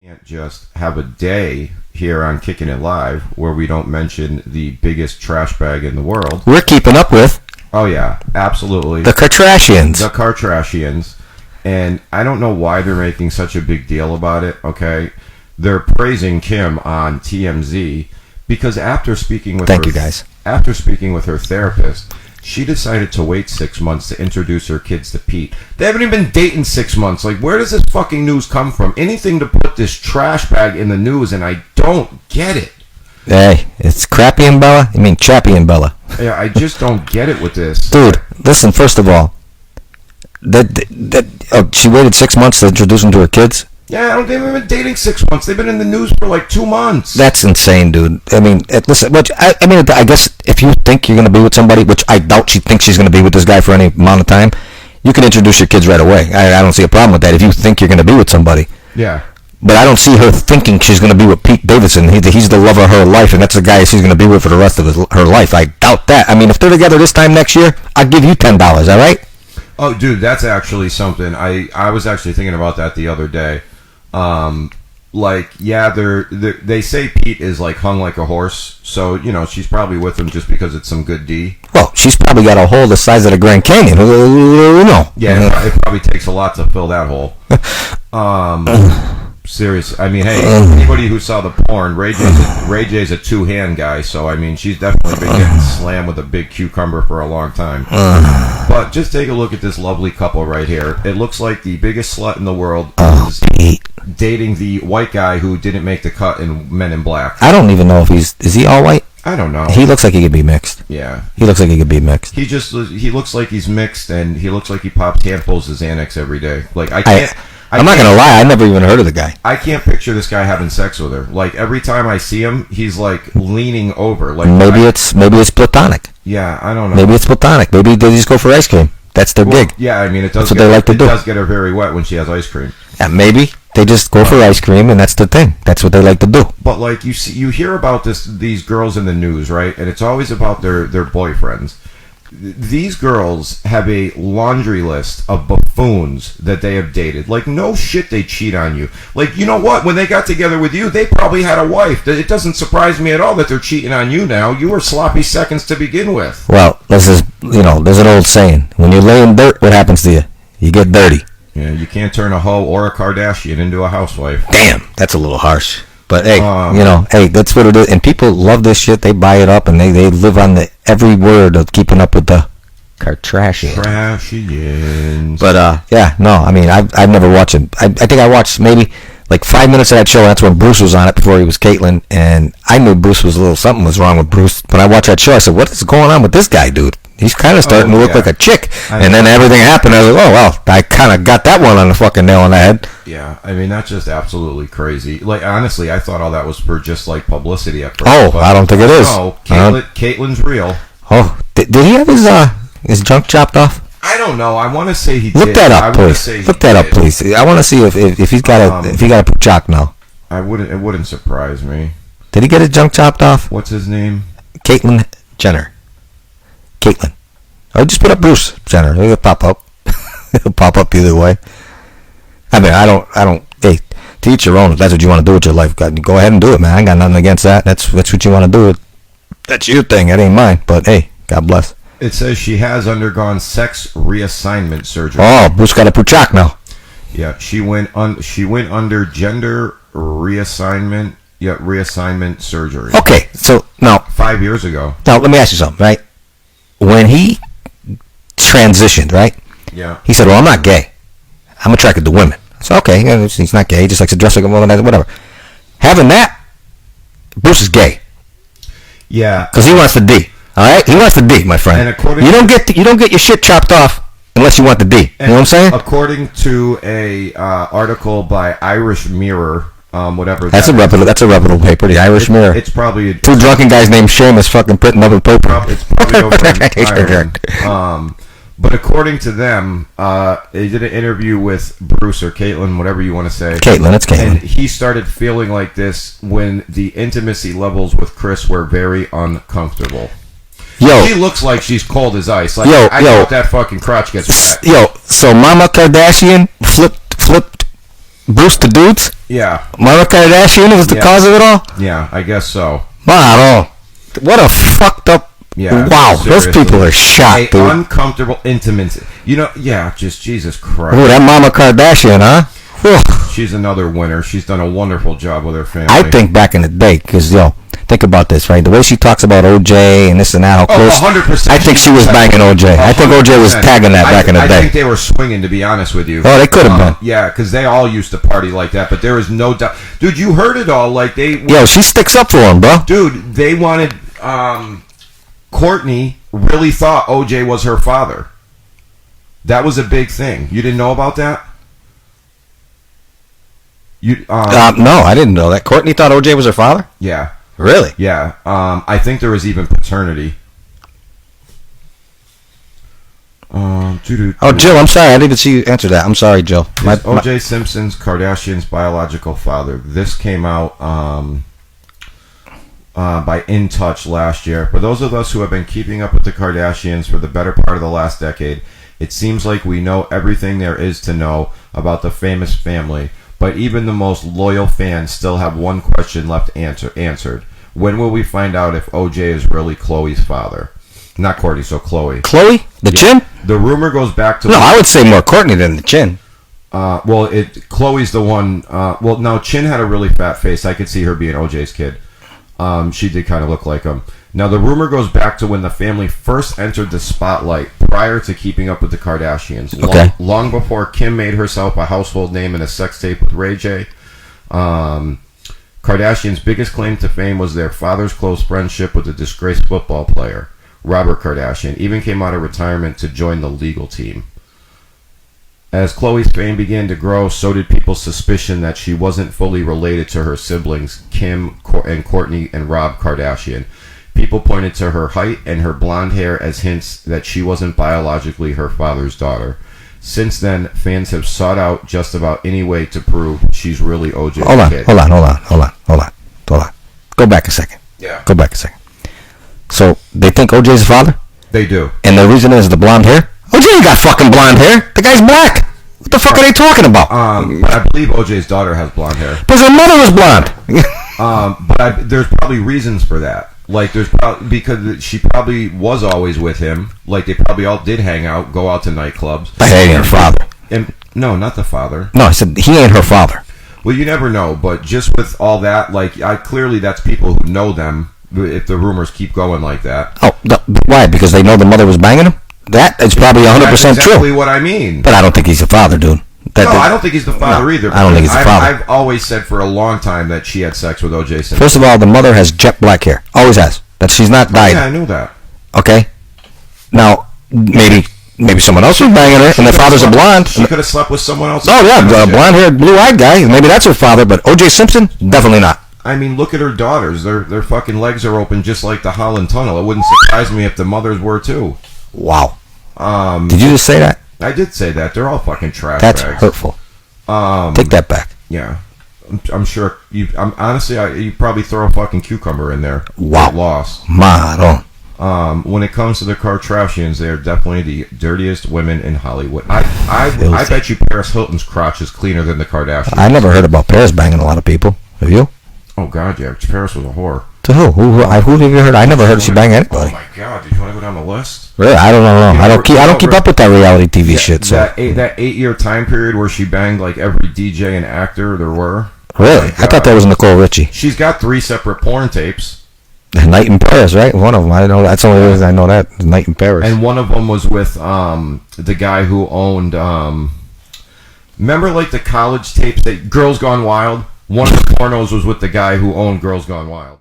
Can't just have a day here on Kicking It Live where we don't mention the biggest trash bag in the world. We're keeping up with. Oh yeah, absolutely. The karTRASHians. The karTRASHians. And I don't know why they're making such a big deal about it, okay? They're praising Kim on TMZ because after speaking with after speaking with her therapist, she decided to wait 6 months to introduce her kids to Pete. They haven't even been dating 6 months. Like, where does this fucking news come from? Anything to put this trash bag in the news, and I don't get it. Hey, it's Crappy and Bella? I mean, Chappie and Bella. Yeah, I just don't get it with this. Dude, listen, first of all, she waited 6 months to introduce them to her kids? Yeah, they've been dating 6 months. They've been in the news for like 2 months. That's insane, dude. I mean, listen, I guess if you think you're going to be with somebody, which I doubt she thinks she's going to be with this guy for any amount of time, you can introduce your kids right away. I don't see a problem with that if you think you're going to be with somebody. Yeah. But I don't see her thinking she's going to be with Pete Davidson. He's the love of her life, and that's the guy she's going to be with for the rest of her life. I doubt that. I mean, if they're together this time next year, I'll give you $10, all right? Oh, dude, that's actually something. I was actually thinking about that the other day. Like, yeah, they say Pete is like hung like a horse, so you know she's probably with him just because it's some good D. Well, she's probably got a hole the size of the Grand Canyon. Who knows? Yeah, it probably takes a lot to fill that hole. Seriously, I mean, hey, anybody who saw the porn, Ray J's a two-hand guy, so I mean, she's definitely been getting slammed with a big cucumber for a long time. But just take a look at this lovely couple right here. It looks like the biggest slut in the world is dating the white guy who didn't make the cut in Men in Black. I don't even know if is he all white? I don't know. He looks like he could be mixed. Yeah. He looks like he could be mixed. He looks like he's mixed, and he looks like he pops handfuls of Xanax every day. Like, I'm not gonna lie, I never even heard of the guy. I can't picture this guy having sex with her. Like, every time I see him, he's like leaning over. Like, maybe it's platonic. Yeah, I don't know. Maybe it's platonic. Maybe they just go for ice cream. That's their gig. Yeah, I mean, that's what they like to do. It does get her very wet when she has ice cream. Yeah, maybe they just go for ice cream, and that's the thing. That's what they like to do. But like you hear about these girls in the news, right? And it's always about their boyfriends. These girls have a laundry list of buffoons that they have dated. Like, no shit, they cheat on you. Like, you know what? When they got together with you, they probably had a wife. It doesn't surprise me at all that they're cheating on you now. You were sloppy seconds to begin with. Well, there's an old saying. When you lay in dirt, what happens to you? You get dirty. Yeah, you can't turn a hoe or a Kardashian into a housewife. Damn, that's a little harsh. But hey, hey, that's what it is. And people love this shit. They buy it up, and they live on every word of keeping up with the karTRASHians. But yeah, no, I mean, I've never watched it. I think I watched maybe like 5 minutes of that show. That's when Bruce was on it before he was Caitlyn, and I knew Bruce was something was wrong with Bruce. When I watched that show, I said, "What is going on with this guy, dude? He's kind of starting to look like a chick." And then everything happened. I was like, "Oh well, I kind of got that one on the fucking nail on the head." Yeah, I mean, that's just absolutely crazy. Like, honestly, I thought all that was for just like publicity at first. Oh, I don't think it is. No, Caitlyn's real. Oh, did he have his junk chopped off? I don't know. I want to say he did. Look that up, please. Look that up, please. I want to see if he's got if he got a chock now. It wouldn't surprise me. Did he get his junk chopped off? What's his name? Caitlyn Jenner. Caitlyn. Or just put up Bruce Jenner. It'll pop up. It'll pop up either way. I mean, I don't. Hey, to each your own. If that's what you want to do with your life, go ahead and do it, man. I got nothing against that. That's what you want to do. That's your thing. That ain't mine. But hey, God bless. It says she has undergone sex reassignment surgery. Oh, Bruce got a puchak now. Yeah, she went under gender reassignment. Yeah, reassignment surgery. Okay, so now 5 years ago. Now let me ask you something, right? When he transitioned, right? Yeah. He said, "Well, I'm not gay. I'm attracted to women." So okay, he's not gay. He just likes to dress like a woman, whatever. Having that, Bruce is gay. Yeah. Because he wants the D. All right, he wants the D, my friend. And you don't get your shit chopped off unless you want the D. You know what I'm saying? According to a article by Irish Mirror, whatever. That's a reputable paper, the Irish Mirror. It's probably two drunken guys named Seamus fucking putting up a paper. It's probably over in Ireland. But according to them, they did an interview with Bruce or Caitlyn, whatever you want to say. Caitlyn, it's Caitlyn. And he started feeling like this when the intimacy levels with Chris were very uncomfortable. Yo, she looks like she's cold as ice. Like, I hope that fucking crotch gets wet. Yo, so Mama Kardashian flipped Bruce the Dudes? Yeah. Mama Kardashian was the cause of it all? Yeah, I guess so. Wow. What a fucked up... Yeah, wow, seriously. Those people are shot, dude. Uncomfortable intimacy. Just Jesus Christ. Ooh, that Mama Kardashian, huh? Whew. She's another winner. She's done a wonderful job with her family. I think back in the day, because, think about this, right? The way she talks about OJ and this and that, how close. 100%. I think she was banging OJ. 100%. I think OJ was tagging that back in the day. I think they were swinging, to be honest with you. Oh, they could have been. Yeah, because they all used to party like that, but there is no doubt. Dude, you heard it all. Like they. Yo, she sticks up for him, bro. Dude, they wanted. Courtney really thought OJ was her father. That was a big thing. You didn't know about that? No, I didn't know that. Courtney thought OJ was her father? Yeah. Really? Yeah. I think there was even paternity. Oh, Jill, I'm sorry. I didn't even see you answer that. I'm sorry, Jill. O.J. Simpson's Kardashian's biological father. This came out by In Touch last year. For those of us who have been keeping up with the Kardashians for the better part of the last decade, it seems like we know everything there is to know about the famous family. But even the most loyal fans still have one question left answered. When will we find out if OJ is really Khloe's father? Not Courtney, so Khloe. Khloe? The chin? The rumor goes back to... No, I would say more Courtney than the chin. Khloe's the one... no, Chin had a really fat face. I could see her being OJ's kid. She did kind of look like him. Now, the rumor goes back to when the family first entered the spotlight prior to keeping up with the Kardashians. Okay. Long before Kim made herself a household name in a sex tape with Ray J. Kardashian's biggest claim to fame was their father's close friendship with a disgraced football player, Robert Kardashian. Even came out of retirement to join the legal team. As Khloe's fame began to grow, so did people's suspicion that she wasn't fully related to her siblings, Kim and Kourtney and Rob Kardashian. People pointed to her height and her blonde hair as hints that she wasn't biologically her father's daughter. Since then, fans have sought out just about any way to prove she's really OJ's kid. Hold on. Go back a second. Yeah. Go back a second. So, they think OJ's the father? They do. And the reason is the blonde hair? OJ ain't got fucking blonde hair. The guy's black. What the fuck are they talking about? But I believe OJ's daughter has blonde hair. Because her mother was blonde. But there's probably reasons for that. Like, there's probably... Because she probably was always with him. Like, they probably all did hang out, go out to nightclubs. But he ain't her father. No, not the father. No, I said he ain't her father. Well, you never know. But just with all that, like, clearly that's people who know them, if the rumors keep going like that. Oh, why? Because they know the mother was banging him? That is probably 100% That's exactly true. what I mean. But I don't think he's the father, dude. I don't think he's the father either. I don't think he's the father. I've always said for a long time that she had sex with O.J. Simpson. First of all, the mother has jet black hair. Always has. That she's not dyed. Yeah, I knew that. Okay. Now, maybe someone else was banging her, and the father's a blonde. She could have slept with someone else. Oh, yeah, a blonde-haired, blue-eyed guy. Maybe that's her father, but O.J. Simpson, definitely not. I mean, look at her daughters. Their fucking legs are open just like the Holland Tunnel. It wouldn't surprise me if the mothers were too. Wow. Did you just say that? I did say that. They're all fucking trash That's bags. Hurtful. Take that back. Yeah. I'm sure honestly, you probably throw a fucking cucumber in there. Wow. Lost. Maro. When it comes to the karTRASHians, they are definitely the dirtiest women in Hollywood. I bet you Paris Hilton's crotch is cleaner than the Kardashians. I never heard about Paris banging a lot of people. Have you? Oh God, yeah. Paris was a whore. To who? Who have you heard? I never heard she bang anybody. Oh my God! Did you want to go down the list? Really? I don't know. I don't keep up with that reality TV shit. So that 8-year time period where she banged like every DJ and actor there were. Really? I thought that was Nicole Richie. She's got 3 separate porn tapes. Night in Paris, right? One of them. I know. That's the only reason I know that. Night in Paris. And one of them was with the guy who owned. Remember, like the college tapes that Girls Gone Wild. One of the pornos was with the guy who owned Girls Gone Wild.